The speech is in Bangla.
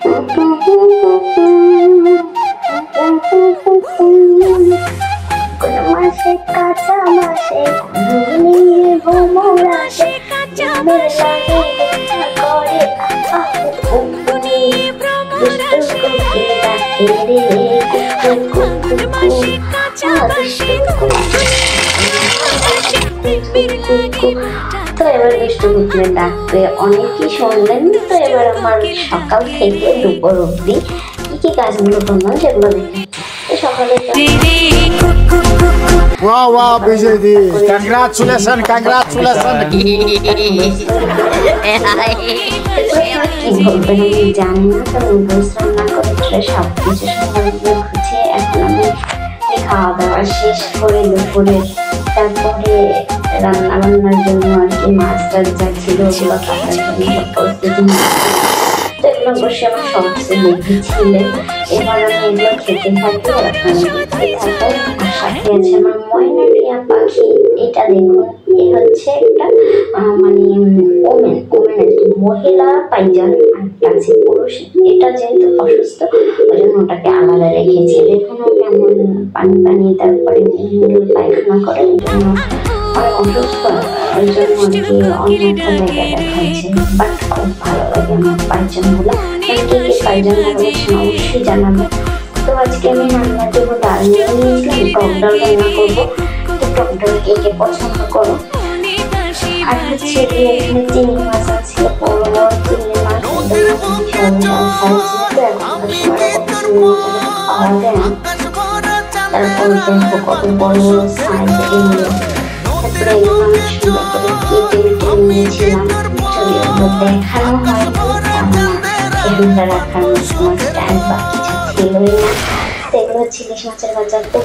কোন মাসে কাঁচা মাসে ঘুমিয়ে ভোমরা সে কাঁচা মাসে করে তো এবার দুষ্টু কুকুরের ডাকতে অনেকেই শুনলেন। তো এবার আমার সকাল থেকে দুপুর অব্দি কি কি কাজগুলো করলাম সেগুলো দেখে সকালে वाह वाह विजय दी कंग्रेचुलेशन कंग्रेचुलेशन কি বলবেন আমি জানি না। তো নুডলস রান্না করে সবকিছু সকালে গুছিয়ে এখন আমি খাওয়া দাওয়া শেষ করে দুপুরে তারপরে রান্না বান্নার জন্য আর কি মাছ টাছ যা ছিল ওগুলো কাটার জন্য প্রস্তুতি তো এগুলো বসে আমার সবচেয়ে দেখেছিলেন। এবার আমি এগুলো খেতে থাকি আর আপনারা দেখতে থাকেন। আর সাথে আছে আমার ময়না টিয়া পাখি। এটা দেখুন, এ হচ্ছে একটা মানে ওমেন একটি মহিলা পাইজন আর আছে পুরুষ। এটা যেহেতু অসুস্থ ওই জন্য ওটাকে আলাদা রেখেছি। দেখুন ও কেমন পানি পানি তারপরে পায়খানা করে, ওই জন্য অনেক অসুস্থ, ওই জন্য আর কি অন্য একটা জায়গায় দেখাচ্ছে। বাট খুব ভালো লাগে আমার পাইজনগুলো। কে কে পাইজন ভালোবাসেন অবশ্যই জানাবেন। তো আজকে আমি রান্নার জন্য ডাল নিয়ে নিয়েছিলাম, টক ডাল রান্না করবো। তো টক ডাল কে কে পছন্দ করো। আর হচ্ছে এখানে চিংড়ি মাছ আছে, বড় বড় চিংড়ি মাছ পাওয়া যায় না। তারপর দেখবো কত বড় বড় সাইজ এগুলো। তারপরে এগুলো আমি সুন্দর করে কেটে নিয়েছিলাম। ছবিগুলো দেখানো হয় এগুলো রাখার কোনো স্ট্যান্ড বা কিছু ছিলই না। তো এগুলো হচ্ছে ইলিশ মাছের বাজার। তো